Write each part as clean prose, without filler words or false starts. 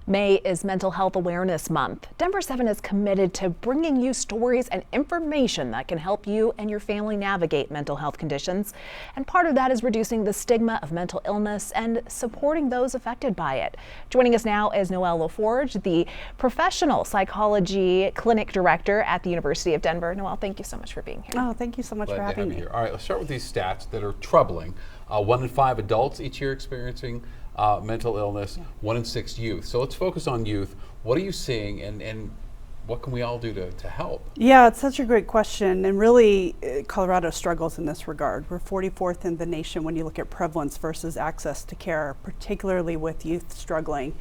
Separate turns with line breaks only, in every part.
May is Mental Health Awareness Month. Denver 7 is committed to bringing you stories and information that can help you and your family navigate mental health conditions. And part of that is reducing the stigma of mental illness and supporting those affected by it. Joining us now is Noelle LaForge, the Professional Psychology Clinic Director at the University of Denver. Noelle, thank you so much for being here.
Oh, thank you so much for having me.
Here. All right, let's start with these stats that are troubling. 1 in 5 adults each year experiencing mental illness, 1 in 6 youth. So let's focus on youth. What are you seeing and what can we all do to help?
Yeah, it's such a great question, and really Colorado struggles in this regard. We're 44th in the nation when you look at prevalence versus access to care, particularly with youth struggling.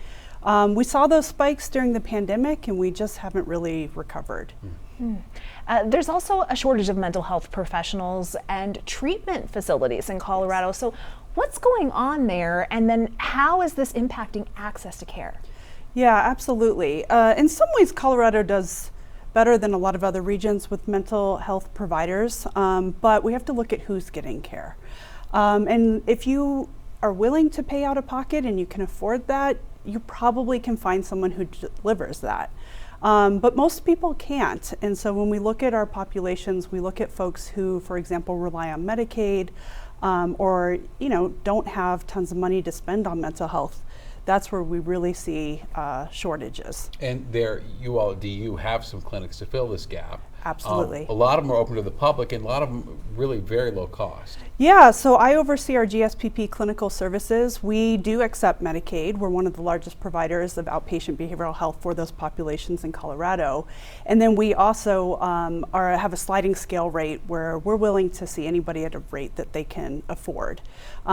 We saw those spikes during the pandemic and we just haven't really recovered.
There's also a shortage of mental health professionals and treatment facilities in Colorado. So what's going on there, and then how is this impacting access to care?
Yeah, absolutely. In some ways, Colorado does better than a lot of other regions with mental health providers, but we have to look at who's getting care. And if you are willing to pay out of pocket and you can afford that, you probably can find someone who delivers that. But most people can't. And so when we look at our populations, we look at folks who, for example, rely on Medicaid, or don't have tons of money to spend on mental health. That's where we really see shortages.
And do you have some clinics to fill this gap?
Absolutely.
A lot of them are open to the public, and a lot of them really very low cost.
Yeah, so I oversee our GSPP clinical services. We do accept Medicaid. We're one of the largest providers of outpatient behavioral health for those populations in Colorado. And then we also have a sliding scale rate where we're willing to see anybody at a rate that they can afford.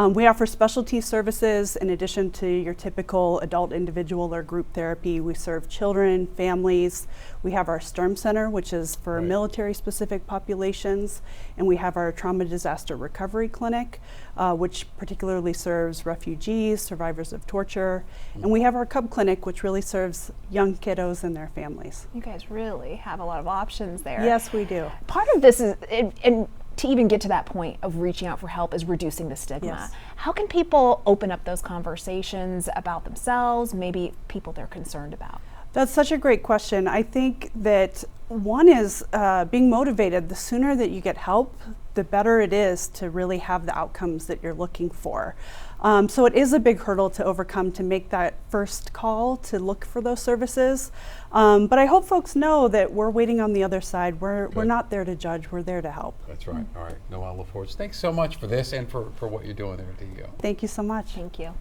We offer specialty services in addition to your typical adult, individual, or group therapy. We serve children, families. We have our STERM Center, which is for military-specific populations, and we have our Trauma Disaster Recovery Clinic, which particularly serves refugees, survivors of torture, and we have our Cub Clinic, which really serves young kiddos and their families.
You guys really have a lot of options there.
Yes, we do.
Part of this is, and to even get to that point of reaching out for help, is reducing the stigma.
Yes.
How can people open up those conversations about themselves, maybe people they're concerned about?
That's such a great question. I think that one is being motivated. The sooner that you get help, the better it is to really have the outcomes that you're looking for. So it is a big hurdle to overcome to make that first call to look for those services. But I hope folks know that we're waiting on the other side. We're not there to judge, we're there to help.
That's right. All right, Noelle LaForge, thanks so much for this and for what you're doing there at DEO.
Thank you so much.
Thank you.